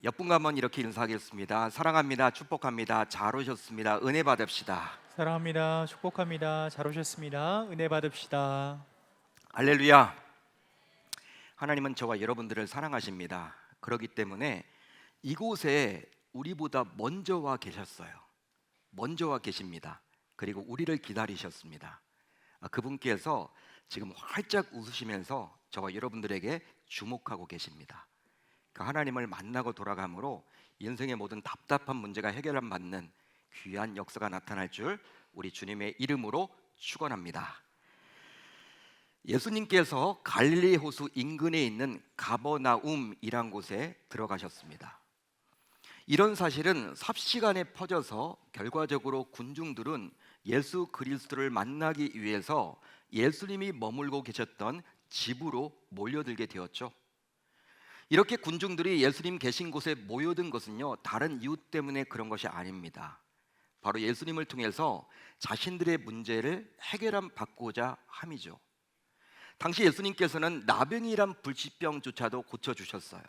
옆분과 한번 이렇게 인사하겠습니다. 사랑합니다. 축복합니다. 잘 오셨습니다. 은혜 받읍시다. 사랑합니다. 축복합니다. 잘 오셨습니다. 은혜 받읍시다. 할렐루야. 하나님은 저와 여러분들을 사랑하십니다. 그렇기 때문에 이곳에 우리보다 먼저 와 계셨어요. 먼저 와 계십니다. 그리고 우리를 기다리셨습니다. 그분께서 지금 활짝 웃으시면서 저와 여러분들에게 주목하고 계십니다. 그 하나님을 만나고 돌아감으로 인생의 모든 답답한 문제가 해결받는 귀한 역사가 나타날 줄 우리 주님의 이름으로 축원합니다. 예수님께서 갈릴리 호수 인근에 있는 가버나움이란 곳에 들어가셨습니다. 이런 사실은 삽시간에 퍼져서 결과적으로 군중들은 예수 그리스도를 만나기 위해서 예수님이 머물고 계셨던 집으로 몰려들게 되었죠. 이렇게 군중들이 예수님 계신 곳에 모여든 것은요, 다른 이유 때문에 그런 것이 아닙니다. 바로 예수님을 통해서 자신들의 문제를 해결받고자 함이죠. 당시 예수님께서는 나병이란 불치병조차도 고쳐주셨어요.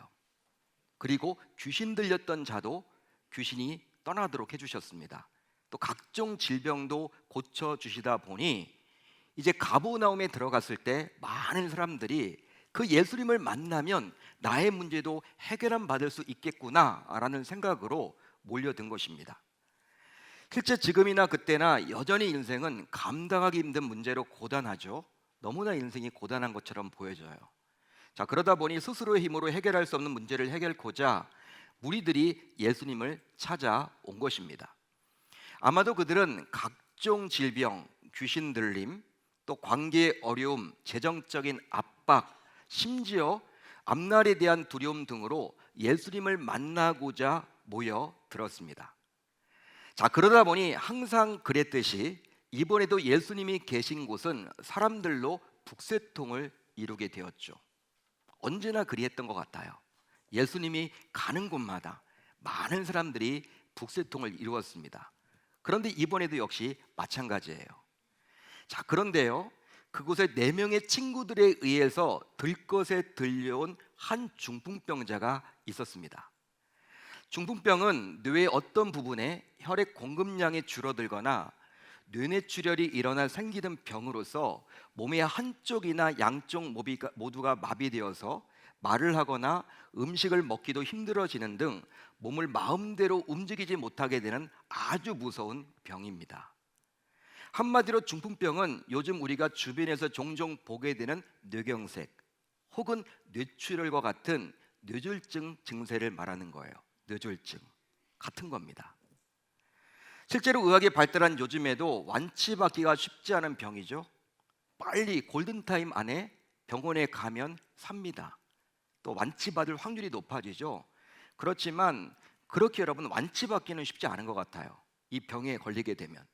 그리고 귀신 들렸던 자도 귀신이 떠나도록 해주셨습니다. 또 각종 질병도 고쳐주시다 보니 이제 가버나움에 들어갔을 때 많은 사람들이 그 예수님을 만나면 나의 문제도 해결받을 수 있겠구나라는 생각으로 몰려든 것입니다. 실제 지금이나 그때나 여전히 인생은 감당하기 힘든 문제로 고단하죠. 너무나 인생이 고단한 것처럼 보여져요. 그러다 보니 스스로의 힘으로 해결할 수 없는 문제를 해결하고자 무리들이 예수님을 찾아온 것입니다. 아마도 그들은 각종 질병, 귀신 들림, 또 관계의 어려움, 재정적인 압박, 심지어 앞날에 대한 두려움 등으로 예수님을 만나고자 모여 들었습니다. 그러다 보니 항상 그랬듯이 이번에도 예수님이 계신 곳은 사람들로 북새통을 이루게 되었죠. 언제나 그리했던 것 같아요. 예수님이 가는 곳마다 많은 사람들이 북새통을 이루었습니다. 그런데 이번에도 역시 마찬가지예요. 그런데요, 그곳에 4명의 친구들에 의해서 들것에 들려온 한 중풍병자가 있었습니다. 중풍병은 뇌의 어떤 부분에 혈액 공급량이 줄어들거나 뇌내출혈이 일어나 생기는 병으로서 몸의 한쪽이나 양쪽 모두가 마비되어서 말을 하거나 음식을 먹기도 힘들어지는 등 몸을 마음대로 움직이지 못하게 되는 아주 무서운 병입니다. 한마디로 중풍병은 요즘 우리가 주변에서 종종 보게 되는 뇌경색 혹은 뇌출혈과 같은 뇌졸중 증세를 말하는 거예요. 뇌졸중 같은 겁니다. 실제로 의학이 발달한 요즘에도 완치받기가 쉽지 않은 병이죠. 빨리 골든타임 안에 병원에 가면 삽니다. 또 완치받을 확률이 높아지죠. 그렇지만 그렇게 여러분 완치받기는 쉽지 않은 것 같아요. 이 병에 걸리게 되면.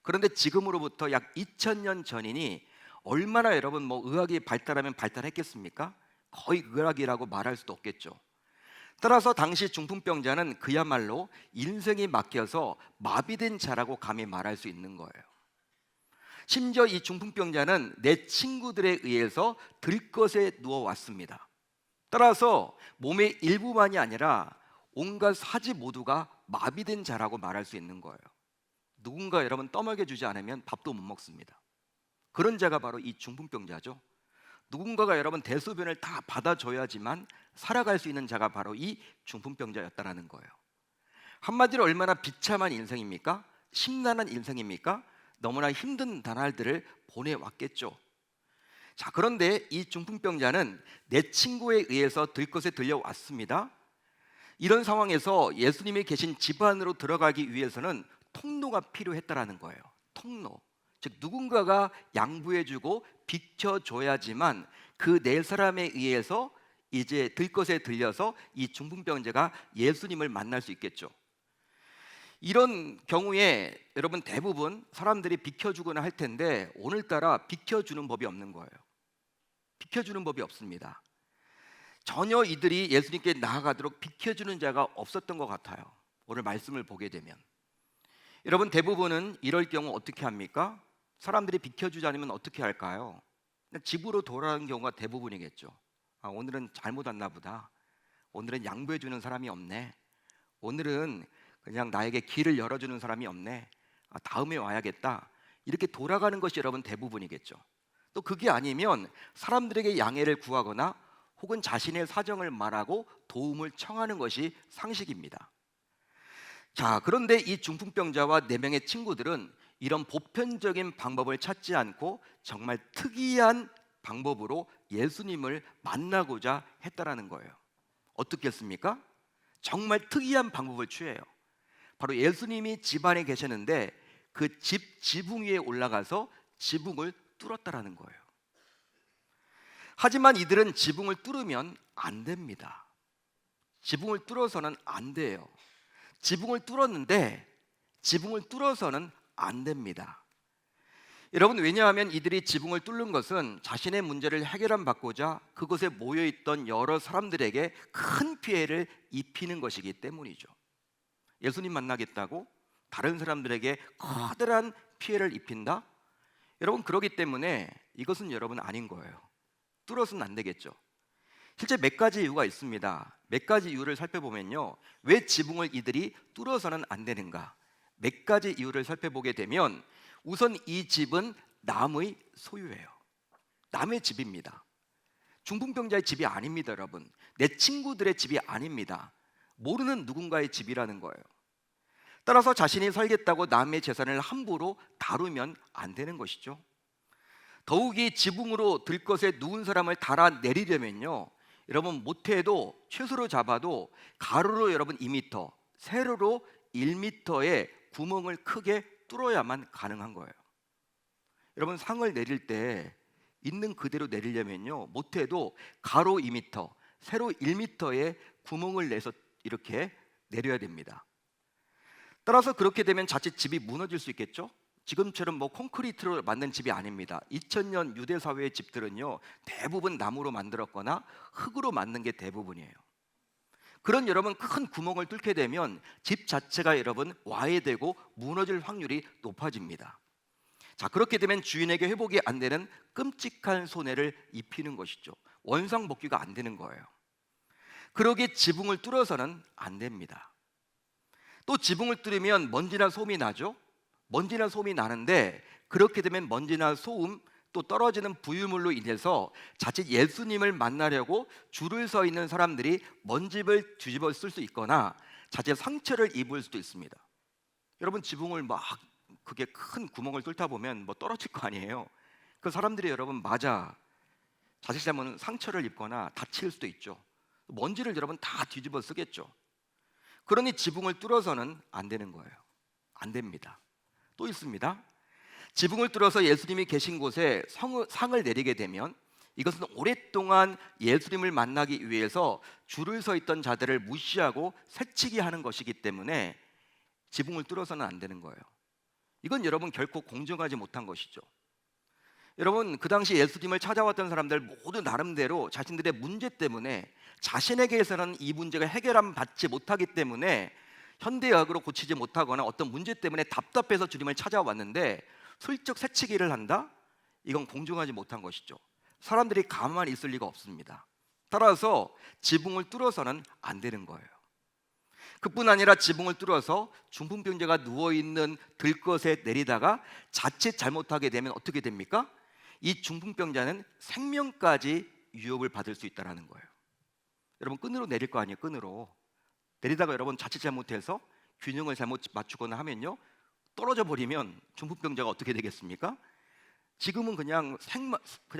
그런데 지금으로부터 약 2000년 전이니 얼마나 여러분 의학이 발달하면 발달했겠습니까? 거의 의학이라고 말할 수도 없겠죠. 따라서 당시 중풍병자는 그야말로 인생이 맡겨서 마비된 자라고 감히 말할 수 있는 거예요. 심지어 이 중풍병자는 내 친구들에 의해서 들것에 누워왔습니다. 따라서 몸의 일부만이 아니라 온갖 사지 모두가 마비된 자라고 말할 수 있는 거예요. 누군가 여러분 떠먹여주지 않으면 밥도 못 먹습니다. 그런 자가 바로 이 중풍병자죠. 누군가가 여러분 대소변을 다 받아줘야지만 살아갈 수 있는 자가 바로 이 중풍병자였다라는 거예요. 한마디로 얼마나 비참한 인생입니까? 심란한 인생입니까? 너무나 힘든 나날들을 보내왔겠죠. 그런데 이 중풍병자는 내 친구에 의해서 들것에 들려왔습니다. 이런 상황에서 예수님이 계신 집 안으로 들어가기 위해서는 통로가 필요했다라는 거예요. 통로. 즉 누군가가 양보해주고 비켜줘야지만 그 네 사람에 의해서 이제 들것에 들려서 이 중풍병자가 예수님을 만날 수 있겠죠. 이런 경우에 여러분 대부분 사람들이 비켜주거나 할 텐데 오늘따라 비켜주는 법이 없는 거예요. 비켜주는 법이 없습니다. 전혀 이들이 예수님께 나아가도록 비켜주는 자가 없었던 것 같아요. 오늘 말씀을 보게 되면 여러분 대부분은 이럴 경우 어떻게 합니까? 사람들이 비켜주지 않으면 어떻게 할까요? 집으로 돌아가는 경우가 대부분이겠죠. 오늘은 잘못 왔나 보다. 오늘은 양보해 주는 사람이 없네. 오늘은 그냥 나에게 길을 열어주는 사람이 없네. 다음에 와야겠다. 이렇게 돌아가는 것이 여러분 대부분이겠죠. 또 그게 아니면 사람들에게 양해를 구하거나 혹은 자신의 사정을 말하고 도움을 청하는 것이 상식입니다. 자, 그런데 이 중풍병자와 4명의 친구들은 이런 보편적인 방법을 찾지 않고 정말 특이한 방법으로 예수님을 만나고자 했다라는 거예요. 어떻게 했습니까? 정말 특이한 방법을 취해요. 바로 예수님이 집 안에 계셨는데 그 집 지붕 위에 올라가서 지붕을 뚫었다라는 거예요. 하지만 이들은 지붕을 뚫으면 안 됩니다. 지붕을 뚫어서는 안 돼요. 지붕을 뚫었는데 지붕을 뚫어서는 안 됩니다. 여러분, 왜냐하면 이들이 지붕을 뚫는 것은 자신의 문제를 해결받고자 그곳에 모여있던 여러 사람들에게 큰 피해를 입히는 것이기 때문이죠. 예수님 만나겠다고 다른 사람들에게 커다란 피해를 입힌다? 여러분, 그러기 때문에 이것은 여러분 아닌 거예요. 뚫어서는 안 되겠죠. 실제 몇 가지 이유가 있습니다. 몇 가지 이유를 살펴보면요, 왜 지붕을 이들이 뚫어서는 안 되는가? 몇 가지 이유를 살펴보게 되면 우선 이 집은 남의 소유예요. 남의 집입니다. 중풍병자의 집이 아닙니다, 여러분. 내 친구들의 집이 아닙니다. 모르는 누군가의 집이라는 거예요. 따라서 자신이 살겠다고 남의 재산을 함부로 다루면 안 되는 것이죠. 더욱이 지붕으로 들 것에 누운 사람을 달아내리려면요, 여러분 못해도 최소로 잡아도 가로로 여러분 2m, 세로로 1m의 구멍을 크게 뚫어야만 가능한 거예요. 여러분, 상을 내릴 때 있는 그대로 내리려면요, 못해도 가로 2m, 세로 1m의 구멍을 내서 이렇게 내려야 됩니다. 따라서 그렇게 되면 자칫 집이 무너질 수 있겠죠. 지금처럼 콘크리트로 만든 집이 아닙니다. 2000년 유대 사회의 집들은요, 대부분 나무로 만들었거나 흙으로 만든 게 대부분이에요. 그런 여러분 큰 구멍을 뚫게 되면 집 자체가 여러분 와해되고 무너질 확률이 높아집니다. 자, 그렇게 되면 주인에게 회복이 안 되는 끔찍한 손해를 입히는 것이죠. 원상복귀가 안 되는 거예요. 그러기에 지붕을 뚫어서는 안 됩니다. 또 지붕을 뚫으면 먼지나 소음이 나죠. 먼지나 소음이 나는데 그렇게 되면 먼지나 소음 또 떨어지는 부유물로 인해서 자칫 예수님을 만나려고 줄을 서 있는 사람들이 먼지를 뒤집어 쓸 수 있거나 자칫 상처를 입을 수도 있습니다. 여러분, 지붕을 막 그게 큰 구멍을 뚫다 보면 떨어질 거 아니에요. 그 사람들이 여러분 자칫 잘못은 상처를 입거나 다칠 수도 있죠. 먼지를 여러분 다 뒤집어 쓰겠죠. 그러니 지붕을 뚫어서는 안 되는 거예요. 안 됩니다. 또 있습니다. 지붕을 뚫어서 예수님이 계신 곳에 상을 내리게 되면 이것은 오랫동안 예수님을 만나기 위해서 줄을 서 있던 자들을 무시하고 새치기 하는 것이기 때문에 지붕을 뚫어서는 안 되는 거예요. 이건 여러분 결코 공정하지 못한 것이죠. 여러분, 그 당시 예수님을 찾아왔던 사람들 모두 나름대로 자신들의 문제 때문에 자신에게서는 이 문제가 해결함 받지 못하기 때문에 현대의학으로 고치지 못하거나 어떤 문제 때문에 답답해서 주님을 찾아왔는데 슬쩍 새치기를 한다? 이건 공정하지 못한 것이죠. 사람들이 가만히 있을 리가 없습니다. 따라서 지붕을 뚫어서는 안 되는 거예요. 그뿐 아니라 지붕을 뚫어서 중풍병자가 누워있는 들것에 내리다가 자칫 잘못하게 되면 어떻게 됩니까? 이 중풍병자는 생명까지 위협을 받을 수 있다는 거예요. 여러분, 끈으로 내릴 거 아니에요. 끈으로 내리다가 여러분 자칫 잘못해서 균형을 잘못 맞추거나 하면요, 떨어져 버리면 중풍병자가 어떻게 되겠습니까? 지금은 그냥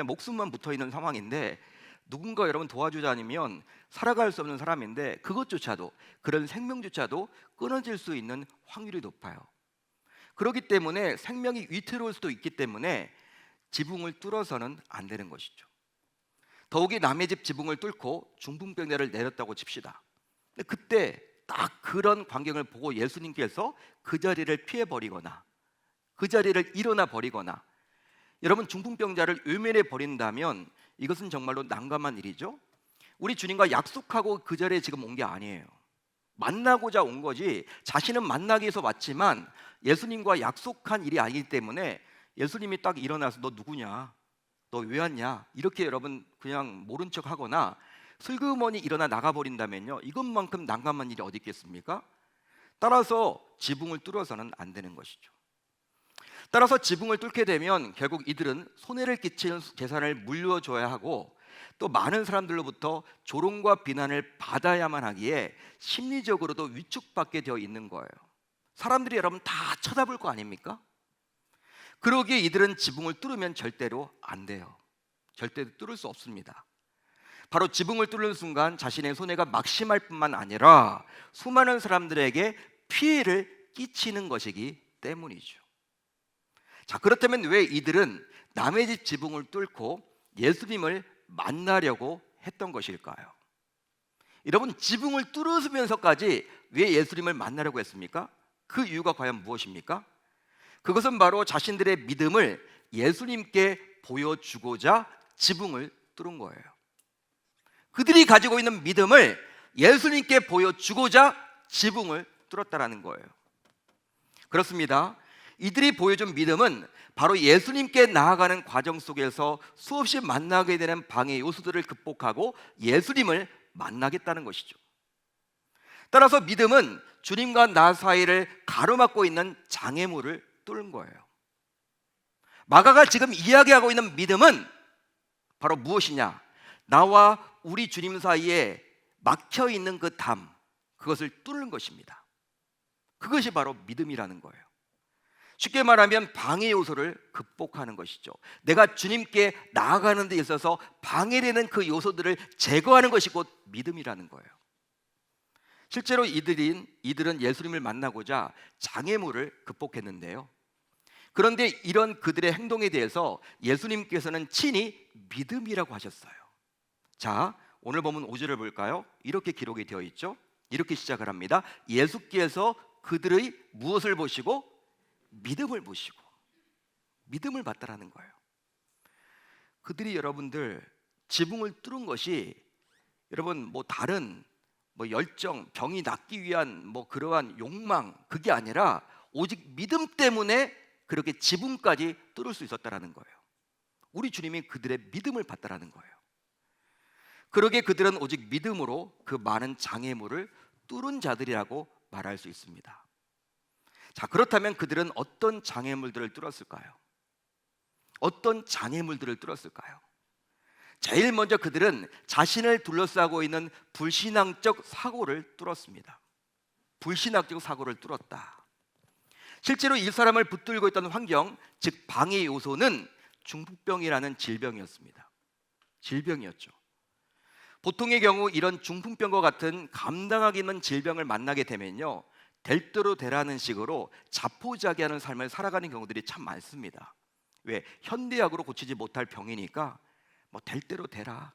목숨만 붙어 있는 상황인데 누군가 여러분 도와주지 않으면 살아갈 수 없는 사람인데 그것조차도, 그런 생명조차도 끊어질 수 있는 확률이 높아요. 그렇기 때문에 생명이 위태로울 수도 있기 때문에 지붕을 뚫어서는 안 되는 것이죠. 더욱이 남의 집 지붕을 뚫고 중풍병자를 내렸다고 칩시다. 근데 그때 딱 그런 광경을 보고 예수님께서 그 자리를 피해버리거나 그 자리를 일어나 버리거나 여러분 중풍병자를 외면해 버린다면 이것은 정말로 난감한 일이죠. 우리 주님과 약속하고 그 자리에 지금 온 게 아니에요. 만나고자 온 거지, 자신은 만나기 위해서 왔지만 예수님과 약속한 일이 아니기 때문에 예수님이 딱 일어나서 너 누구냐? 너 왜 왔냐? 이렇게 여러분 그냥 모른 척 하거나 슬그머니 일어나 나가버린다면요, 이것만큼 난감한 일이 어디 있겠습니까? 따라서 지붕을 뚫어서는 안 되는 것이죠. 따라서 지붕을 뚫게 되면 결국 이들은 손해를 끼치는 재산을 물려줘야 하고, 또 많은 사람들로부터 조롱과 비난을 받아야만 하기에 심리적으로도 위축받게 되어 있는 거예요. 사람들이 여러분 다 쳐다볼 거 아닙니까? 그러기에 이들은 지붕을 뚫으면 절대로 안 돼요. 절대로 뚫을 수 없습니다. 바로 지붕을 뚫는 순간 자신의 손해가 막심할 뿐만 아니라 수많은 사람들에게 피해를 끼치는 것이기 때문이죠. 자, 그렇다면 왜 이들은 남의 집 지붕을 뚫고 예수님을 만나려고 했던 것일까요? 여러분, 지붕을 뚫으면서까지 왜 예수님을 만나려고 했습니까? 그 이유가 과연 무엇입니까? 그것은 바로 자신들의 믿음을 예수님께 보여주고자 지붕을 뚫은 거예요. 그들이 가지고 있는 믿음을 예수님께 보여주고자 지붕을 뚫었다라는 거예요. 그렇습니다. 이들이 보여준 믿음은 바로 예수님께 나아가는 과정 속에서 수없이 만나게 되는 방해 요소들을 극복하고 예수님을 만나겠다는 것이죠. 따라서 믿음은 주님과 나 사이를 가로막고 있는 장애물을 뚫은 거예요. 마가가 지금 이야기하고 있는 믿음은 바로 무엇이냐? 나와 우리 주님 사이에 막혀 있는 그 담, 그것을 뚫는 것입니다. 그것이 바로 믿음이라는 거예요. 쉽게 말하면 방해 요소를 극복하는 것이죠. 내가 주님께 나아가는 데 있어서 방해되는 그 요소들을 제거하는 것이 곧 믿음이라는 거예요. 실제로 이들은 예수님을 만나고자 장애물을 극복했는데요. 그런데 이런 그들의 행동에 대해서 예수님께서는 친히 믿음이라고 하셨어요. 자, 오늘 본문 5절을 볼까요? 이렇게 기록이 되어 있죠. 이렇게 시작을 합니다. 예수께서 그들의 무엇을 보시고? 믿음을 보시고 믿음을 봤다라는 거예요. 그들이 여러분들 지붕을 뚫은 것이 여러분 다른 열정, 병이 낫기 위한 그러한 욕망, 그게 아니라 오직 믿음 때문에 그렇게 지붕까지 뚫을 수 있었다라는 거예요. 우리 주님이 그들의 믿음을 봤다라는 거예요. 그러기에 그들은 오직 믿음으로 그 많은 장애물을 뚫은 자들이라고 말할 수 있습니다. 자, 그렇다면 그들은 어떤 장애물들을 뚫었을까요? 어떤 장애물들을 뚫었을까요? 제일 먼저 그들은 자신을 둘러싸고 있는 불신앙적 사고를 뚫었습니다. 불신앙적 사고를 뚫었다. 실제로 이 사람을 붙들고 있던 환경, 즉 방해 요소는 중풍병이라는 질병이었습니다. 질병이었죠. 보통의 경우 이런 중풍병과 같은 감당하기 힘든 질병을 만나게 되면요, 될 대로 되라는 식으로 자포자기하는 삶을 살아가는 경우들이 참 많습니다. 왜? 현대약으로 고치지 못할 병이니까 될 대로 되라,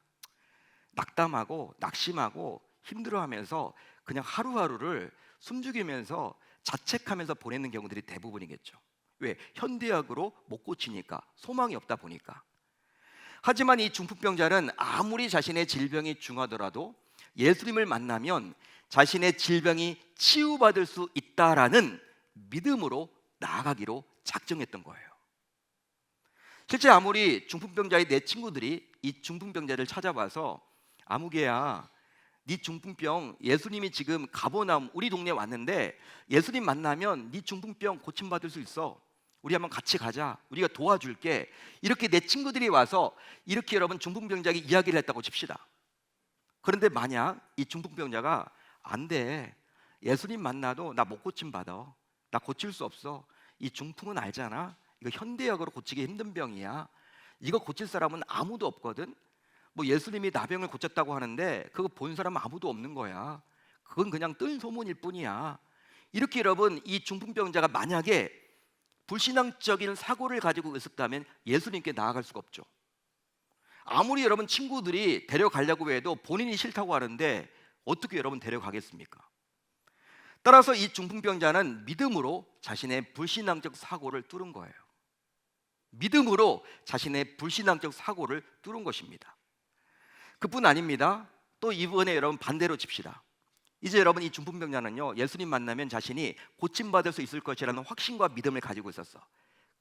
낙담하고 낙심하고 힘들어하면서 그냥 하루하루를 숨죽이면서 자책하면서 보내는 경우들이 대부분이겠죠. 왜? 현대약으로 못 고치니까, 소망이 없다 보니까. 하지만 이 중풍병자는 아무리 자신의 질병이 중하더라도 예수님을 만나면 자신의 질병이 치유받을 수 있다라는 믿음으로 나아가기로 작정했던 거예요. 실제 아무리 중풍병자의 내 친구들이 이 중풍병자를 찾아와서 아무개야, 네 중풍병 예수님이 지금 가버나움 우리 동네에 왔는데 예수님 만나면 네 중풍병 고침받을 수 있어, 우리 한번 같이 가자, 우리가 도와줄게, 이렇게 내 친구들이 와서 이렇게 여러분 중풍병자에게 이야기를 했다고 칩시다. 그런데 만약 이 중풍병자가 안 돼, 예수님 만나도 나 못 고침받아, 나 고칠 수 없어, 이 중풍은 알잖아, 이거 현대약으로 고치기 힘든 병이야, 이거 고칠 사람은 아무도 없거든, 예수님이 나병을 고쳤다고 하는데 그거 본 사람은 아무도 없는 거야, 그건 그냥 뜬 소문일 뿐이야. 이렇게 여러분 이 중풍병자가 만약에 불신앙적인 사고를 가지고 있었다면 예수님께 나아갈 수가 없죠. 아무리 여러분 친구들이 데려가려고 해도 본인이 싫다고 하는데 어떻게 여러분 데려가겠습니까? 따라서 이 중풍병자는 믿음으로 자신의 불신앙적 사고를 뚫은 거예요. 믿음으로 자신의 불신앙적 사고를 뚫은 것입니다. 그뿐 아닙니다. 또 이번에 여러분 반대로 칩시다. 이제 여러분 이 중풍병자는요, 예수님 만나면 자신이 고침받을 수 있을 것이라는 확신과 믿음을 가지고 있었어.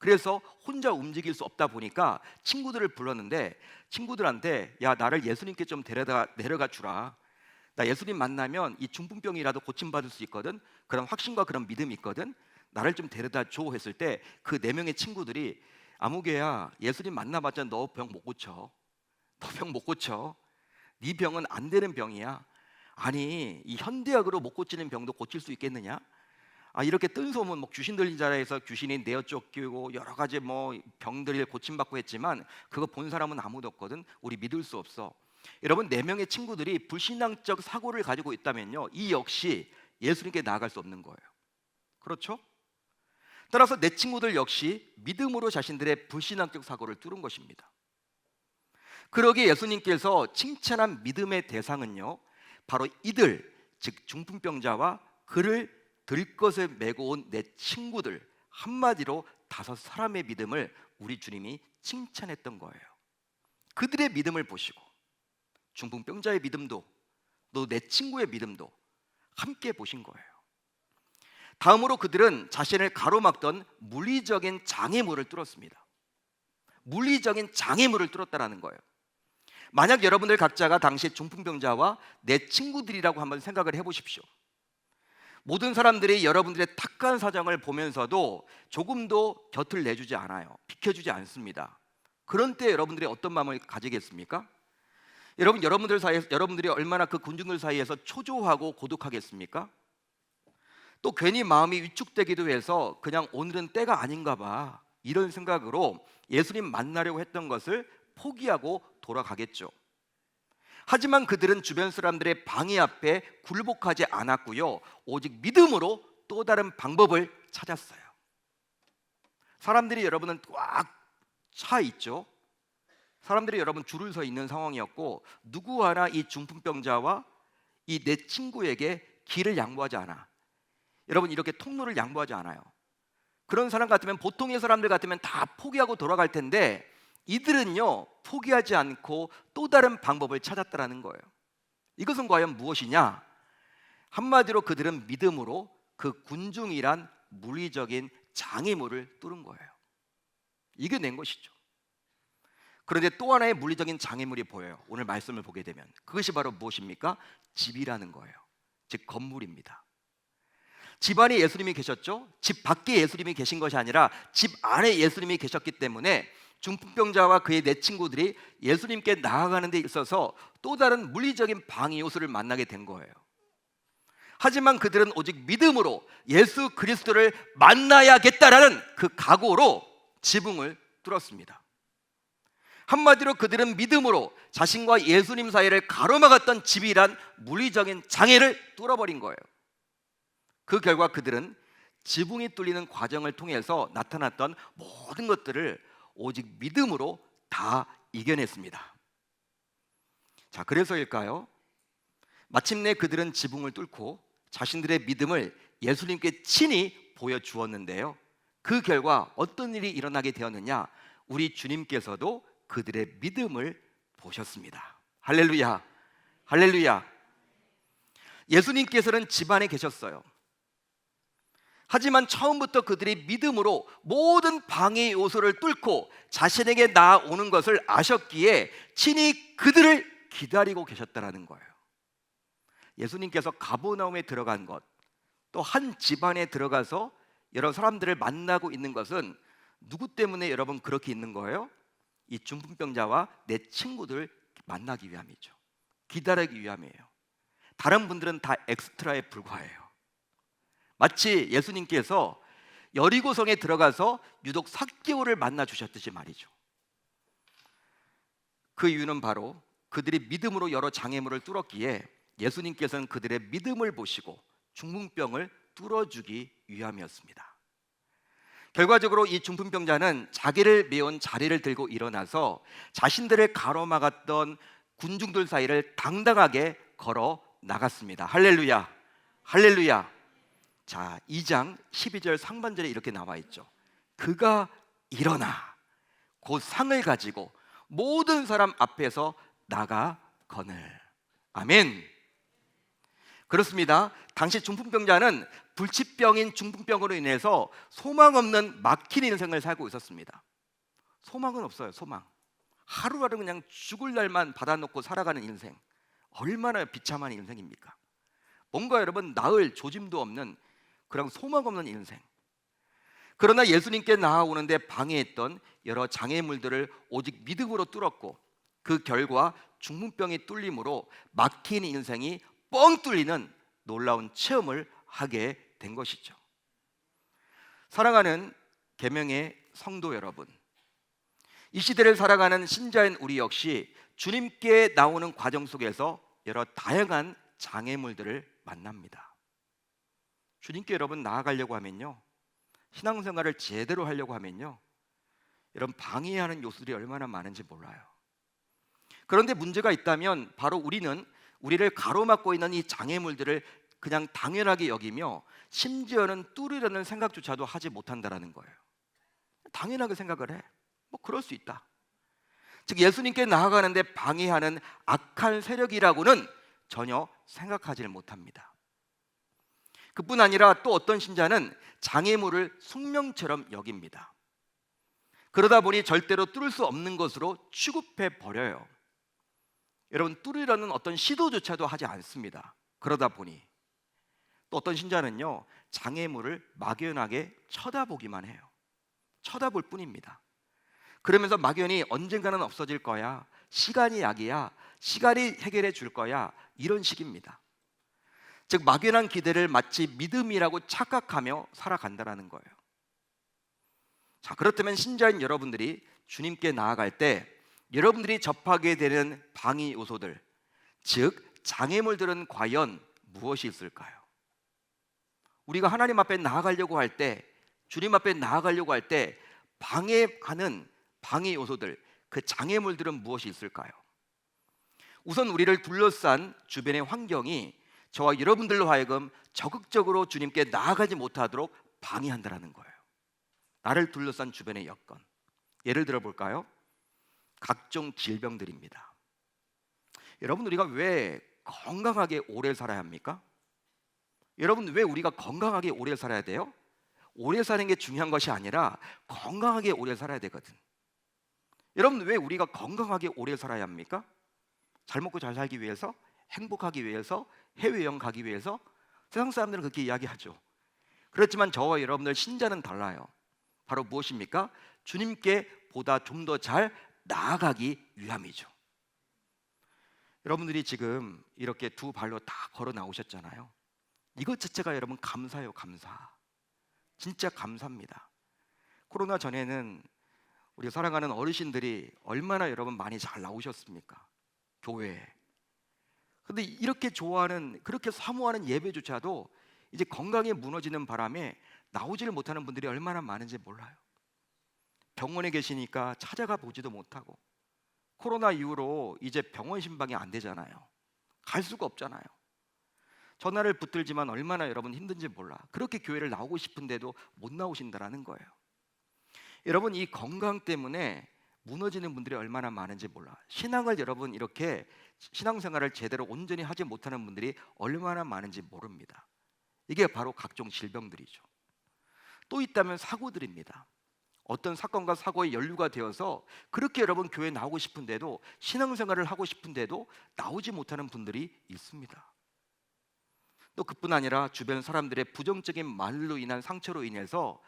그래서 혼자 움직일 수 없다 보니까 친구들을 불렀는데 친구들한테 야, 나를 예수님께 좀 내려가 주라. 나 예수님 만나면 이 중풍병이라도 고침받을 수 있거든. 그런 확신과 그런 믿음이 있거든. 나를 좀 데려다 줘 했을 때 그 네 명의 친구들이 아무개야, 예수님 만나봤자 너 병 못 고쳐. 너 병 못 고쳐. 네 병은 안 되는 병이야. 아니, 이 현대약으로 못 고치는 병도 고칠 수 있겠느냐? 이렇게 뜬 소문, 뭐 귀신 들린 자라에서 귀신이 내어 쫓기고 여러 가지 뭐 병들이 고침받고 했지만 그거 본 사람은 아무도 없거든. 우리 믿을 수 없어. 여러분, 네 명의 친구들이 불신앙적 사고를 가지고 있다면요, 이 역시 예수님께 나아갈 수 없는 거예요. 그렇죠? 따라서 내 친구들 역시 믿음으로 자신들의 불신앙적 사고를 뚫은 것입니다. 그러기에 예수님께서 칭찬한 믿음의 대상은요, 바로 이들, 즉 중풍병자와 그를 들것에 메고 온 내 친구들, 한마디로 5사람의 믿음을 우리 주님이 칭찬했던 거예요. 그들의 믿음을 보시고 중풍병자의 믿음도 또 내 친구의 믿음도 함께 보신 거예요. 다음으로 그들은 자신을 가로막던 물리적인 장애물을 뚫었습니다. 물리적인 장애물을 뚫었다라는 거예요. 만약 여러분들 각자가 당시 중풍병자와 내 친구들이라고 한번 생각을 해보십시오. 모든 사람들이 여러분들의 탁한 사정을 보면서도 조금도 곁을 내주지 않아요. 비켜주지 않습니다. 그런 때 여러분들이 어떤 마음을 가지겠습니까? 여러분들이 얼마나 그 군중들 사이에서 초조하고 고독하겠습니까? 또 괜히 마음이 위축되기도 해서 그냥 오늘은 때가 아닌가 봐, 이런 생각으로 예수님 만나려고 했던 것을 포기하고 돌아가겠죠. 하지만 그들은 주변 사람들의 방해 앞에 굴복하지 않았고요, 오직 믿음으로 또 다른 방법을 찾았어요. 사람들이 여러분은 꽉 차 있죠. 사람들이 여러분 줄을 서 있는 상황이었고 누구 하나 이 중풍병자와 이 내 친구에게 길을 양보하지 않아. 여러분, 이렇게 통로를 양보하지 않아요. 그런 사람 같으면, 보통의 사람들 같으면 다 포기하고 돌아갈 텐데 이들은요, 포기하지 않고 또 다른 방법을 찾았다라는 거예요. 이것은 과연 무엇이냐? 한마디로 그들은 믿음으로 그 군중이란 물리적인 장애물을 뚫은 거예요. 이겨낸 것이죠. 그런데 또 하나의 물리적인 장애물이 보여요. 오늘 말씀을 보게 되면 그것이 바로 무엇입니까? 집이라는 거예요. 즉 건물입니다. 집 안에 예수님이 계셨죠. 집 밖에 예수님이 계신 것이 아니라 집 안에 예수님이 계셨기 때문에 중풍병자와 그의 네 친구들이 예수님께 나아가는 데 있어서 또 다른 물리적인 방해 요소를 만나게 된 거예요. 하지만 그들은 오직 믿음으로 예수 그리스도를 만나야겠다라는 그 각오로 지붕을 뚫었습니다. 한마디로 그들은 믿음으로 자신과 예수님 사이를 가로막았던 집이란 물리적인 장애를 뚫어버린 거예요. 그 결과 그들은 지붕이 뚫리는 과정을 통해서 나타났던 모든 것들을 오직 믿음으로 다 이겨냈습니다. 자, 그래서일까요? 마침내 그들은 지붕을 뚫고 자신들의 믿음을 예수님께 친히 보여주었는데요, 그 결과 어떤 일이 일어나게 되었느냐? 우리 주님께서도 그들의 믿음을 보셨습니다. 할렐루야, 할렐루야. 예수님께서는 집 안에 계셨어요. 하지만 처음부터 그들이 믿음으로 모든 방해 요소를 뚫고 자신에게 나아오는 것을 아셨기에 친히 그들을 기다리고 계셨다는 거예요. 예수님께서 가버나움에 들어간 것, 또 한 집안에 들어가서 여러 사람들을 만나고 있는 것은 누구 때문에 여러분 그렇게 있는 거예요? 이 중풍병자와 내 친구들 만나기 위함이죠. 기다리기 위함이에요. 다른 분들은 다 엑스트라에 불과해요. 마치 예수님께서 여리고성에 들어가서 유독 삭개오를 만나 주셨듯이 말이죠. 그 이유는 바로 그들이 믿음으로 여러 장애물을 뚫었기에 예수님께서는 그들의 믿음을 보시고 중풍병을 뚫어주기 위함이었습니다. 결과적으로 이 중풍병자는 자기를 메운 자리를 들고 일어나서 자신들을 가로막았던 군중들 사이를 당당하게 걸어 나갔습니다. 할렐루야, 할렐루야. 자, 2장 12절 상반절에 이렇게 나와 있죠. 그가 일어나 곧 상을 가지고 모든 사람 앞에서 나가거늘. 아멘. 그렇습니다. 당시 중풍병자는 불치병인 중풍병으로 인해서 소망 없는 막힌 인생을 살고 있었습니다. 소망은 없어요. 소망. 하루하루 그냥 죽을 날만 받아놓고 살아가는 인생, 얼마나 비참한 인생입니까? 뭔가 여러분 나을 조짐도 없는 그런 소망 없는 인생. 그러나 예수님께 나아오는데 방해했던 여러 장애물들을 오직 믿음으로 뚫었고, 그 결과 중풍병이 뚫림으로 막힌 인생이 뻥 뚫리는 놀라운 체험을 하게 된 것이죠. 사랑하는 계명의 성도 여러분, 이 시대를 살아가는 신자인 우리 역시 주님께 나오는 과정 속에서 여러 다양한 장애물들을 만납니다. 주님께 여러분 나아가려고 하면요, 신앙생활을 제대로 하려고 하면요, 이런 방해하는 요소들이 얼마나 많은지 몰라요. 그런데 문제가 있다면 바로 우리는 우리를 가로막고 있는 이 장애물들을 그냥 당연하게 여기며 심지어는 뚫으려는 생각조차도 하지 못한다라는 거예요. 당연하게 생각을 해. 뭐 그럴 수 있다. 즉 예수님께 나아가는데 방해하는 악한 세력이라고는 전혀 생각하지를 못합니다. 그뿐 아니라 또 어떤 신자는 장애물을 숙명처럼 여깁니다. 그러다 보니 절대로 뚫을 수 없는 것으로 취급해 버려요. 여러분, 뚫으려는 어떤 시도조차도 하지 않습니다. 그러다 보니 또 어떤 신자는요, 장애물을 막연하게 쳐다보기만 해요. 쳐다볼 뿐입니다. 그러면서 막연히 언젠가는 없어질 거야, 시간이 약이야, 시간이 해결해 줄 거야, 이런 식입니다. 즉 막연한 기대를 마치 믿음이라고 착각하며 살아간다는 거예요. 자, 그렇다면 신자인 여러분들이 주님께 나아갈 때 여러분들이 접하게 되는 방해 요소들, 즉 장애물들은 과연 무엇이 있을까요? 우리가 하나님 앞에 나아가려고 할 때, 주님 앞에 나아가려고 할 때 방해하는 방해 요소들, 그 장애물들은 무엇이 있을까요? 우선 우리를 둘러싼 주변의 환경이 저와 여러분들로 하여금 적극적으로 주님께 나아가지 못하도록 방해한다는 거예요. 나를 둘러싼 주변의 여건, 예를 들어 볼까요? 각종 질병들입니다. 여러분, 우리가 왜 건강하게 오래 살아야 합니까? 여러분, 왜 우리가 건강하게 오래 살아야 돼요? 오래 사는 게 중요한 것이 아니라 건강하게 오래 살아야 되거든. 여러분, 왜 우리가 건강하게 오래 살아야 합니까? 잘 먹고 잘 살기 위해서, 행복하기 위해서, 해외여행 가기 위해서. 세상 사람들은 그렇게 이야기하죠. 그렇지만 저와 여러분들 신자는 달라요. 바로 무엇입니까? 주님께 보다 좀 더 잘 나아가기 위함이죠. 여러분들이 지금 이렇게 두 발로 다 걸어 나오셨잖아요. 이것 자체가 여러분 감사해요. 감사. 진짜 감사합니다. 코로나 전에는 우리 사랑하는 어르신들이 얼마나 여러분 많이 잘 나오셨습니까? 교회에. 근데 이렇게 좋아하는, 그렇게 사모하는 예배조차도 이제 건강이 무너지는 바람에 나오지를 못하는 분들이 얼마나 많은지 몰라요. 병원에 계시니까 찾아가 보지도 못하고, 코로나 이후로 이제 병원 신방이 안 되잖아요. 갈 수가 없잖아요. 전화를 붙들지만 얼마나 여러분 힘든지 몰라. 그렇게 교회를 나오고 싶은데도 못 나오신다라는 거예요. 여러분, 이 건강 때문에 무너지는 분들이 얼마나 많은지 몰라. 신앙을 여러분 이렇게 신앙생활을 제대로 온전히 하지 못하는 분들이 얼마나 많은지 모릅니다. 이게 바로 각종 질병들이죠. 또 있다면 사고들입니다. 어떤 사건과 사고에 연루가 되어서 그렇게 여러분 교회에 나오고 싶은데도, 신앙생활을 하고 싶은데도 나오지 못하는 분들이 있습니다. 또 그뿐 아니라 주변 사람들의 부정적인 말로 인한 상처로 인해서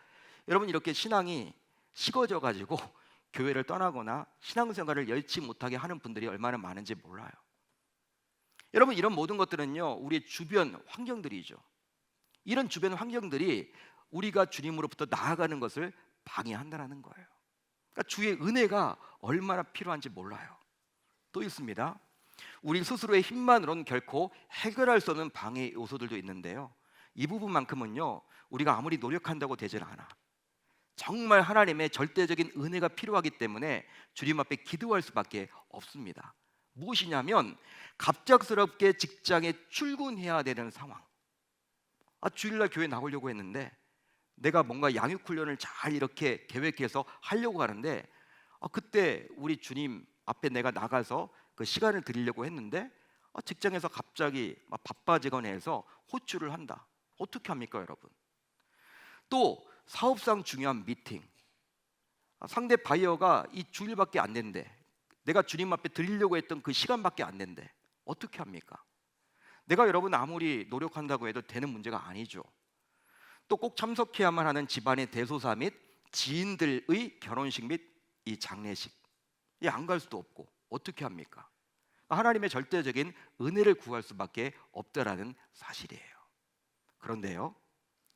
여러분 이렇게 신앙이 식어져 가지고 교회를 떠나거나 신앙생활을 열지 못하게 하는 분들이 얼마나 많은지 몰라요. 여러분, 이런 모든 것들은요, 우리 주변 환경들이죠. 이런 주변 환경들이 우리가 주님으로부터 나아가는 것을 방해한다는 거예요. 그러니까 주의 은혜가 얼마나 필요한지 몰라요. 또 있습니다. 우리 스스로의 힘만으로는 결코 해결할 수 없는 방해 요소들도 있는데요, 이 부분만큼은요 우리가 아무리 노력한다고 되질 않아. 정말 하나님의 절대적인 은혜가 필요하기 때문에 주님 앞에 기도할 수밖에 없습니다. 무엇이냐면 갑작스럽게 직장에 출근해야 되는 상황. 주일날 교회 나오려고 했는데 내가 뭔가 양육훈련을 잘 이렇게 계획해서 하려고 하는데 그때 우리 주님 앞에 내가 나가서 그 시간을 드리려고 했는데 직장에서 갑자기 막 바빠지거나 해서 호출을 한다. 어떻게 합니까, 여러분? 또 사업상 중요한 미팅, 상대 바이어가 이 주일밖에 안 된대. 내가 주님 앞에 드리려고 했던 그 시간밖에 안 된대. 어떻게 합니까? 내가 여러분 아무리 노력한다고 해도 되는 문제가 아니죠. 또 꼭 참석해야만 하는 집안의 대소사 및 지인들의 결혼식 및 이 장례식, 안 갈 수도 없고 어떻게 합니까? 하나님의 절대적인 은혜를 구할 수밖에 없다라는 사실이에요.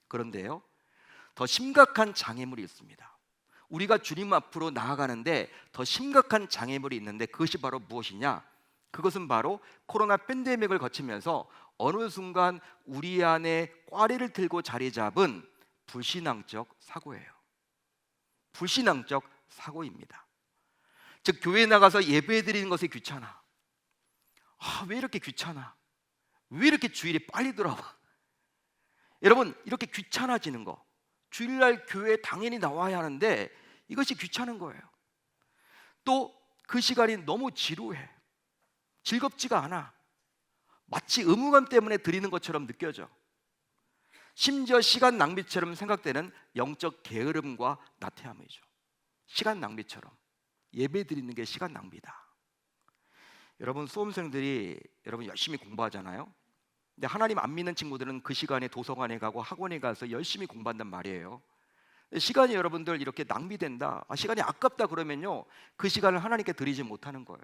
그런데요, 더 심각한 장애물이 있습니다. 우리가 주님 앞으로 나아가는데 더 심각한 장애물이 있는데 그것이 바로 무엇이냐? 그것은 바로 코로나 팬데믹을 거치면서 어느 순간 우리 안에 꽈리를 들고 자리 잡은 불신앙적 사고예요. 불신앙적 사고입니다. 즉, 교회에 나가서 예배 드리는 것이 귀찮아. 왜 이렇게 귀찮아? 왜 이렇게 주일이 빨리 돌아와? 여러분, 이렇게 귀찮아지는 거, 주일날 교회에 당연히 나와야 하는데 이것이 귀찮은 거예요. 또 그 시간이 너무 지루해. 즐겁지가 않아. 마치 의무감 때문에 드리는 것처럼 느껴져. 심지어 시간 낭비처럼 생각되는 영적 게으름과 나태함이죠. 시간 낭비처럼. 예배 드리는 게 시간 낭비다. 여러분, 수험생들이 열심히 공부하잖아요. 근데 하나님 안 믿는 친구들은 그 시간에 도서관에 가고 학원에 가서 열심히 공부한단 말이에요. 시간이 여러분들 이렇게 낭비된다, 시간이 아깝다 그러면요, 그 시간을 하나님께 드리지 못하는 거예요.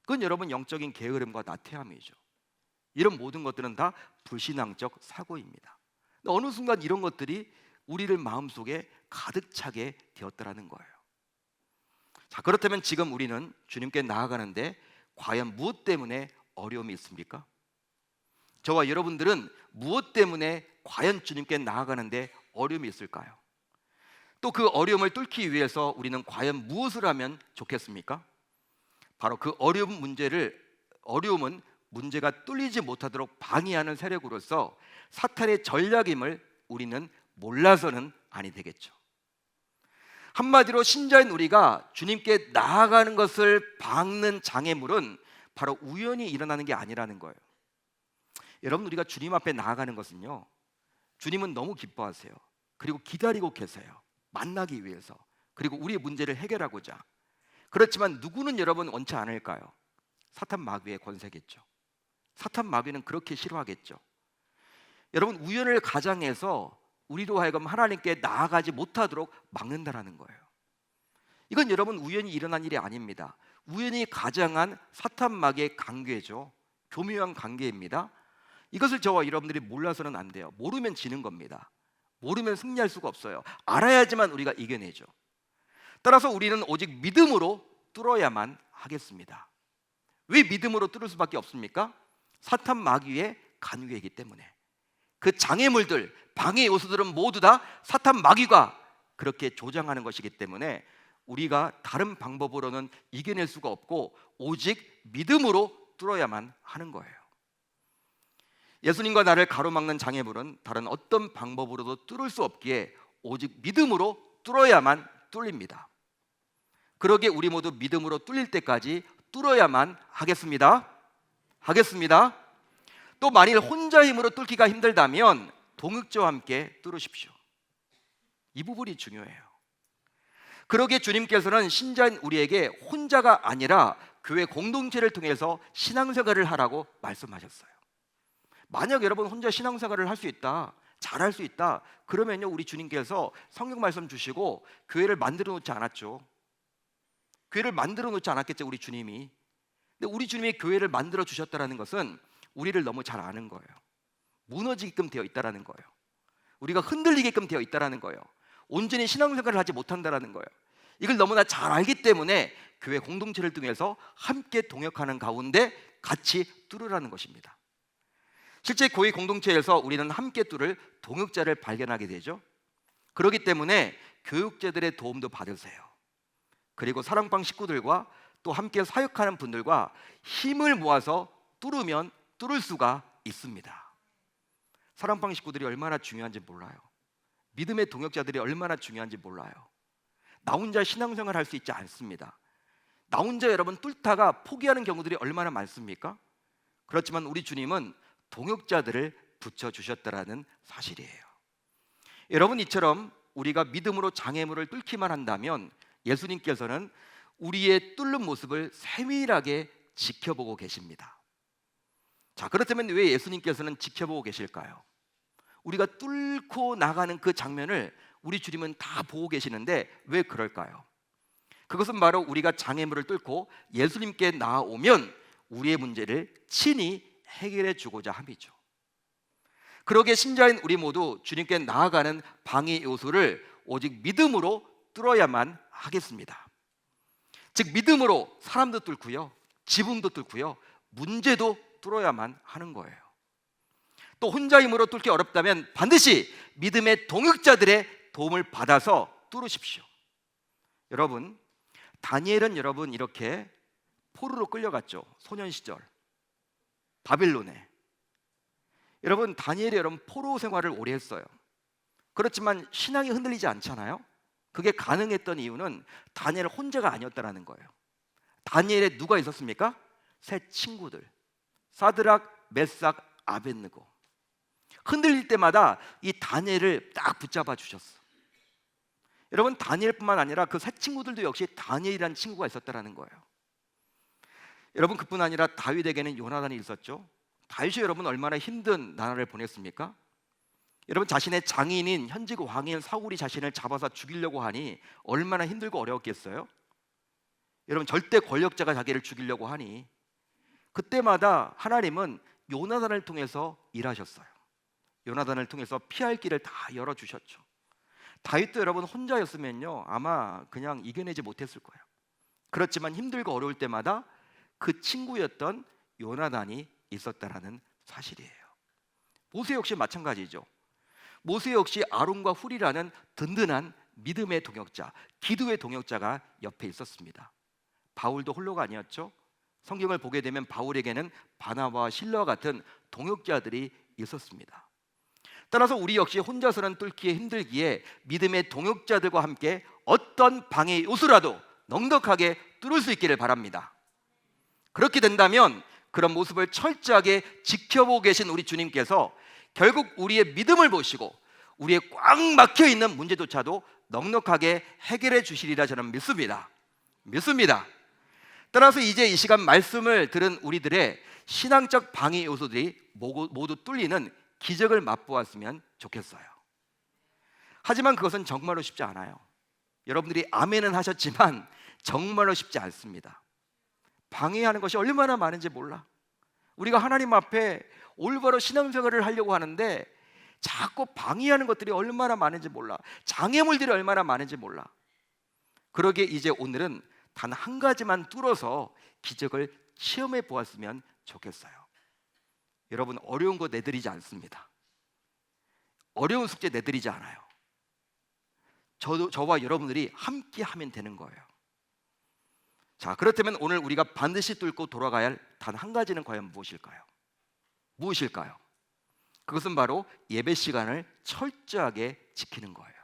그건 여러분 영적인 게으름과 나태함이죠. 이런 모든 것들은 다 불신앙적 사고입니다. 어느 순간 이런 것들이 우리를 마음속에 가득 차게 되었더라는 거예요. 자, 그렇다면 지금 우리는 주님께 나아가는데 과연 무엇 때문에 어려움이 있습니까? 저와 여러분들은 무엇 때문에 과연 주님께 나아가는데 어려움이 있을까요? 또 그 어려움을 뚫기 위해서 우리는 과연 무엇을 하면 좋겠습니까? 바로 그 어려움은 문제가 뚫리지 못하도록 방해하는 세력으로서 사탄의 전략임을 우리는 몰라서는 아니 되겠죠. 한마디로 신자인 우리가 주님께 나아가는 것을 막는 장애물은 바로 우연히 일어나는 게 아니라는 거예요. 여러분, 우리가 주님 앞에 나아가는 것은요, 주님은 너무 기뻐하세요. 그리고 기다리고 계세요. 만나기 위해서. 그리고 우리의 문제를 해결하고자. 그렇지만 누구는 여러분 원치 않을까요? 사탄 마귀의 권세겠죠. 사탄 마귀는 그렇게 싫어하겠죠. 여러분, 우연을 가장해서 우리로 하여금 하나님께 나아가지 못하도록 막는다라는 거예요. 이건 여러분 우연히 일어난 일이 아닙니다. 우연히 가장한 사탄 마귀의 관계죠. 교묘한 관계입니다. 이것을 저와 여러분들이 몰라서는 안 돼요. 모르면 지는 겁니다. 모르면 승리할 수가 없어요. 알아야지만 우리가 이겨내죠. 따라서 우리는 오직 믿음으로 뚫어야만 하겠습니다. 왜 믿음으로 뚫을 수밖에 없습니까? 사탄 마귀의 간계이기 때문에. 그 장애물들, 방해 요소들은 모두 다 사탄 마귀가 그렇게 조장하는 것이기 때문에 우리가 다른 방법으로는 이겨낼 수가 없고 오직 믿음으로 뚫어야만 하는 거예요. 예수님과 나를 가로막는 장애물은 다른 어떤 방법으로도 뚫을 수 없기에 오직 믿음으로 뚫어야만 뚫립니다. 그러기에 우리 모두 믿음으로 뚫릴 때까지 뚫어야만 하겠습니다. 또 만일 혼자 힘으로 뚫기가 힘들다면 동역자와 함께 뚫으십시오. 이 부분이 중요해요. 그러기에 주님께서는 신자인 우리에게 혼자가 아니라 교회 공동체를 통해서 신앙생활을 하라고 말씀하셨어요. 만약 여러분 혼자 신앙생활을 할 수 있다, 잘할 수 있다, 그러면요, 우리 주님께서 성경 말씀 주시고 교회를 만들어 놓지 않았죠. 교회를 만들어 놓지 않았겠죠, 우리 주님이. 근데 우리 주님이 교회를 만들어 주셨다는 것은 우리를 너무 잘 아는 거예요. 무너지게끔 되어 있다라는 거예요. 우리가 흔들리게끔 되어 있다라는 거예요. 온전히 신앙생활을 하지 못한다라는 거예요. 이걸 너무나 잘 알기 때문에 교회 공동체를 통해서 함께 동역하는 가운데 같이 뚫으라는 것입니다. 실제 교회 공동체에서 우리는 함께 뚫을 동역자를 발견하게 되죠. 그렇기 때문에 교육자들의 도움도 받으세요. 그리고 사랑방 식구들과 또 함께 사역하는 분들과 힘을 모아서 뚫으면 뚫을 수가 있습니다. 사랑방 식구들이 얼마나 중요한지 몰라요. 믿음의 동역자들이 얼마나 중요한지 몰라요. 나 혼자 신앙생활 할 수 있지 않습니다. 나 혼자 여러분 뚫다가 포기하는 경우들이 얼마나 많습니까? 그렇지만 우리 주님은 동역자들을 붙여주셨다라는 사실이에요. 여러분, 이처럼 우리가 믿음으로 장애물을 뚫기만 한다면 예수님께서는 우리의 뚫는 모습을 세밀하게 지켜보고 계십니다. 자, 그렇다면 왜 예수님께서는 지켜보고 계실까요? 우리가 뚫고 나가는 그 장면을 우리 주님은 다 보고 계시는데 왜 그럴까요? 그것은 바로 우리가 장애물을 뚫고 예수님께 나아오면 우리의 문제를 친히 해결해 주고자 함이죠. 그러기에 신자인 우리 모두 주님께 나아가는 방해 요소를 오직 믿음으로 뚫어야만 하겠습니다. 즉 믿음으로 사람도 뚫고요, 지붕도 뚫고요, 문제도 뚫어야만 하는 거예요. 또 혼자 힘으로 뚫기 어렵다면 반드시 믿음의 동역자들의 도움을 받아서 뚫으십시오. 여러분, 다니엘은 여러분 이렇게 포로로 끌려갔죠. 소년 시절 바빌론에. 여러분, 다니엘이 여러분 포로 생활을 오래 했어요. 그렇지만 신앙이 흔들리지 않잖아요. 그게 가능했던 이유는 다니엘 혼자가 아니었다라는 거예요. 다니엘에 누가 있었습니까? 세 친구들, 사드락, 메삭, 아벳느고. 흔들릴 때마다 이 다니엘을 딱 붙잡아 주셨어. 여러분, 다니엘뿐만 아니라 그 세 친구들도 역시 다니엘이라는 친구가 있었다라는 거예요. 여러분, 그뿐 아니라 다윗에게는 요나단이 있었죠. 다윗이 여러분 얼마나 힘든 나라를 보냈습니까? 여러분, 자신의 장인인 현직 왕인 사울이 자신을 잡아서 죽이려고 하니 얼마나 힘들고 어려웠겠어요? 여러분, 절대 권력자가 자기를 죽이려고 하니 그때마다 하나님은 요나단을 통해서 일하셨어요. 요나단을 통해서 피할 길을 다 열어주셨죠. 다윗도 여러분 혼자였으면요 아마 그냥 이겨내지 못했을 거예요. 그렇지만 힘들고 어려울 때마다 그 친구였던 요나단이 있었다라는 사실이에요. 모세 역시 마찬가지죠. 모세 역시 아론과 훌이라는 든든한 믿음의 동역자, 기도의 동역자가 옆에 있었습니다. 바울도 홀로가 아니었죠. 성경을 보게 되면 바울에게는 바나바와 실라와 같은 동역자들이 있었습니다. 따라서 우리 역시 혼자서는 뚫기에 힘들기에 믿음의 동역자들과 함께 어떤 방해 요소라도 넉넉하게 뚫을 수 있기를 바랍니다. 그렇게 된다면 그런 모습을 철저하게 지켜보고 계신 우리 주님께서 결국 우리의 믿음을 보시고 우리의 꽉 막혀 있는 문제조차도 넉넉하게 해결해 주시리라 저는 믿습니다. 따라서 이제 이 시간 말씀을 들은 우리들의 신앙적 방해 요소들이 모두 뚫리는 기적을 맛보았으면 좋겠어요. 하지만 그것은 정말로 쉽지 않아요. 여러분들이 아멘은 하셨지만 정말로 쉽지 않습니다. 방해하는 것이 얼마나 많은지 몰라. 우리가 하나님 앞에 올바로 신앙생활을 하려고 하는데 자꾸 방해하는 것들이 얼마나 많은지 몰라. 장애물들이 얼마나 많은지 몰라. 그러기에 이제 오늘은 단 한 가지만 뚫어서 기적을 체험해 보았으면 좋겠어요. 여러분, 어려운 거 내드리지 않습니다. 어려운 숙제 내드리지 않아요. 저와 여러분들이 함께 하면 되는 거예요. 자, 그렇다면 오늘 우리가 반드시 뚫고 돌아가야 할 단 한 가지는 과연 무엇일까요? 그것은 바로 예배 시간을 철저하게 지키는 거예요.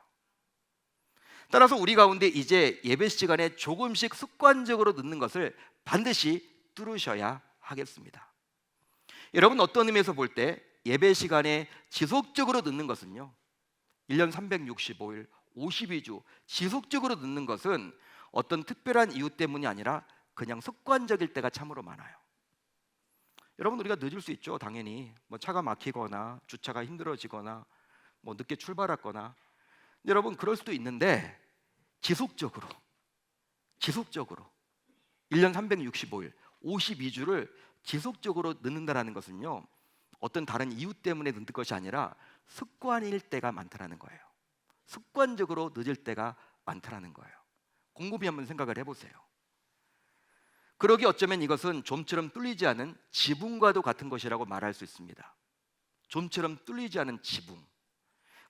따라서 우리 가운데 이제 예배 시간에 조금씩 습관적으로 늦는 것을 반드시 뚫으셔야 하겠습니다. 여러분, 어떤 의미에서 볼 때 예배 시간에 지속적으로 늦는 것은요 1년 365일 52주 지속적으로 늦는 것은 어떤 특별한 이유 때문이 아니라 그냥 습관적일 때가 참으로 많아요. 여러분, 우리가 늦을 수 있죠. 당연히 뭐 차가 막히거나 주차가 힘들어지거나 뭐 늦게 출발했거나 여러분 그럴 수도 있는데 지속적으로 1년 365일 52주를 지속적으로 늦는다는 것은요 어떤 다른 이유 때문에 늦는 것이 아니라 습관일 때가 많다는 거예요. 습관적으로 늦을 때가 많다는 거예요. 곰곰이 한번 생각을 해보세요. 그러기 어쩌면 이것은 좀처럼 뚫리지 않은 지붕과도 같은 것이라고 말할 수 있습니다. 좀처럼 뚫리지 않은 지붕.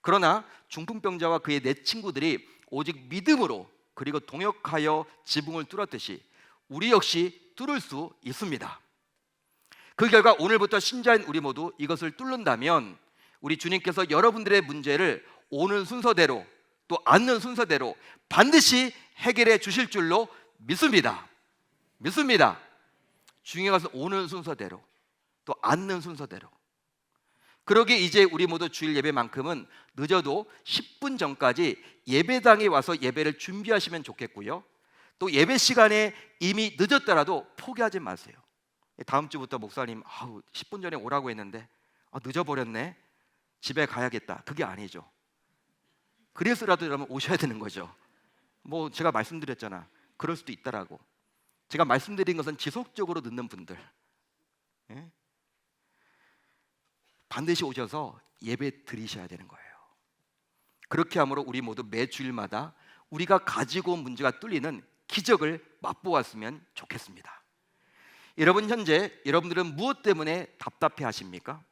그러나 중풍병자와 그의 네 친구들이 오직 믿음으로 그리고 동역하여 지붕을 뚫었듯이 우리 역시 뚫을 수 있습니다. 그 결과 오늘부터 신자인 우리 모두 이것을 뚫는다면 우리 주님께서 여러분들의 문제를 오는 순서대로 또 앉는 순서대로 반드시 해결해 주실 줄로 믿습니다. 믿습니다. 중요한 것은 오는 순서대로, 또 앉는 순서대로. 그러기에 이제 우리 모두 주일 예배만큼은 늦어도 10분 전까지 예배당에 와서 예배를 준비하시면 좋겠고요. 또 예배 시간에 이미 늦었더라도 포기하지 마세요. 다음 주부터 목사님 10분 전에 오라고 했는데 늦어버렸네, 집에 가야겠다, 그게 아니죠. 그래서라도 여러분 오셔야 되는 거죠. 뭐 제가 말씀드렸잖아, 그럴 수도 있다라고. 제가 말씀드린 것은 지속적으로 늦는 분들, 예? 반드시 오셔서 예배 드리셔야 되는 거예요. 그렇게 함으로 우리 모두 매 주일마다 우리가 가지고 온 문제가 뚫리는 기적을 맛보았으면 좋겠습니다. 여러분, 현재 여러분들은 무엇 때문에 답답해 하십니까?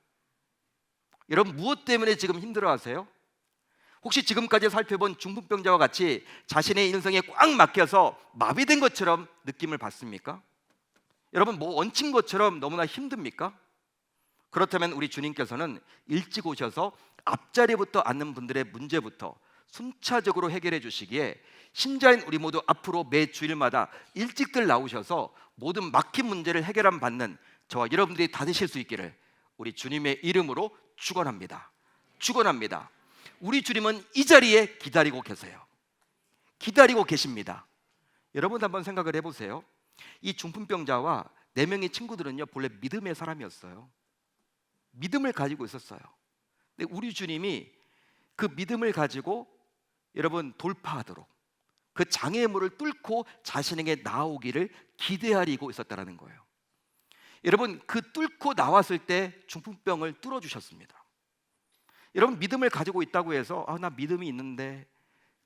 여러분, 무엇 때문에 지금 힘들어 하세요? 혹시 지금까지 살펴본 중풍병자와 같이 자신의 인생에 꽉 막혀서 마비된 것처럼 느낌을 받습니까? 여러분, 뭐 얹힌 것처럼 너무나 힘듭니까? 그렇다면 우리 주님께서는 일찍 오셔서 앞자리부터 앉는 분들의 문제부터 순차적으로 해결해 주시기에 신자인 우리 모두 앞으로 매 주일마다 일찍들 나오셔서 모든 막힌 문제를 해결함 받는 저와 여러분들이 다 되실 수 있기를 우리 주님의 이름으로 축원합니다. 축원합니다. 우리 주님은 이 자리에 기다리고 계세요. 기다리고 계십니다. 여러분 한번 생각을 해보세요. 이 중풍병자와 4명의 친구들은요, 본래 믿음의 사람이었어요. 믿음을 가지고 있었어요. 근데 우리 주님이 그 믿음을 가지고 여러분 돌파하도록 그 장애물을 뚫고 자신에게 나오기를 기대하리고 있었다는 거예요. 여러분, 그 뚫고 나왔을 때 중풍병을 뚫어주셨습니다. 여러분, 믿음을 가지고 있다고 해서 나 믿음이 있는데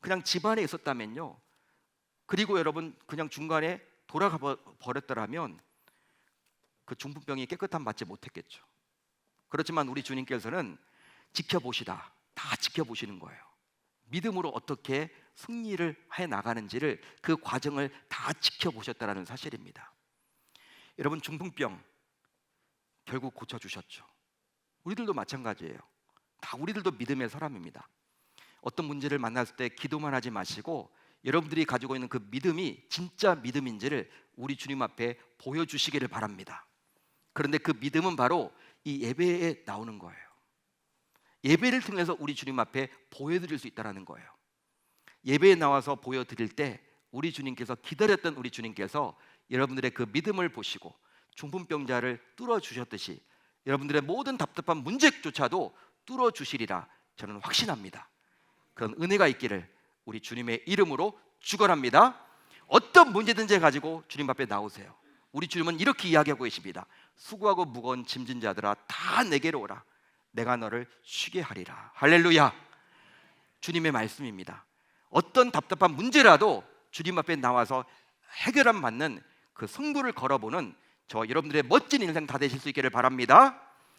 그냥 집안에 있었다면요, 그리고 여러분 그냥 중간에 돌아가 버렸더라면 그 중풍병이 깨끗함 받지 못했겠죠. 그렇지만 우리 주님께서는 지켜보시다, 다 지켜보시는 거예요. 믿음으로 어떻게 승리를 해 나가는지를, 그 과정을 다 지켜보셨다는 사실입니다. 여러분, 중풍병 결국 고쳐주셨죠. 우리들도 마찬가지예요. 다 우리들도 믿음의 사람입니다. 어떤 문제를 만났을 때 기도만 하지 마시고 여러분들이 가지고 있는 그 믿음이 진짜 믿음인지를 우리 주님 앞에 보여주시기를 바랍니다. 그런데 그 믿음은 바로 이 예배에 나오는 거예요. 예배를 통해서 우리 주님 앞에 보여드릴 수 있다는 거예요. 예배에 나와서 보여드릴 때 우리 주님께서, 기다렸던 우리 주님께서 여러분들의 그 믿음을 보시고 중풍병자를 뚫어주셨듯이 여러분들의 모든 답답한 문제조차도 뚫어주시리라 저는 확신합니다. 그런 은혜가 있기를 우리 주님의 이름으로 축원합니다. 어떤 문제든지 가지고 주님 앞에 나오세요. 우리 주님은 이렇게 이야기하고 계십니다. 수고하고 무거운 짐진 자들아, 다 내게로 오라. 내가 너를 쉬게 하리라. 할렐루야. 주님의 말씀입니다. 어떤 답답한 문제라도 주님 앞에 나와서 해결함 받는 그 승부를 걸어보는 저 여러분들의 멋진 인생 다 되실 수 있기를 바랍니다.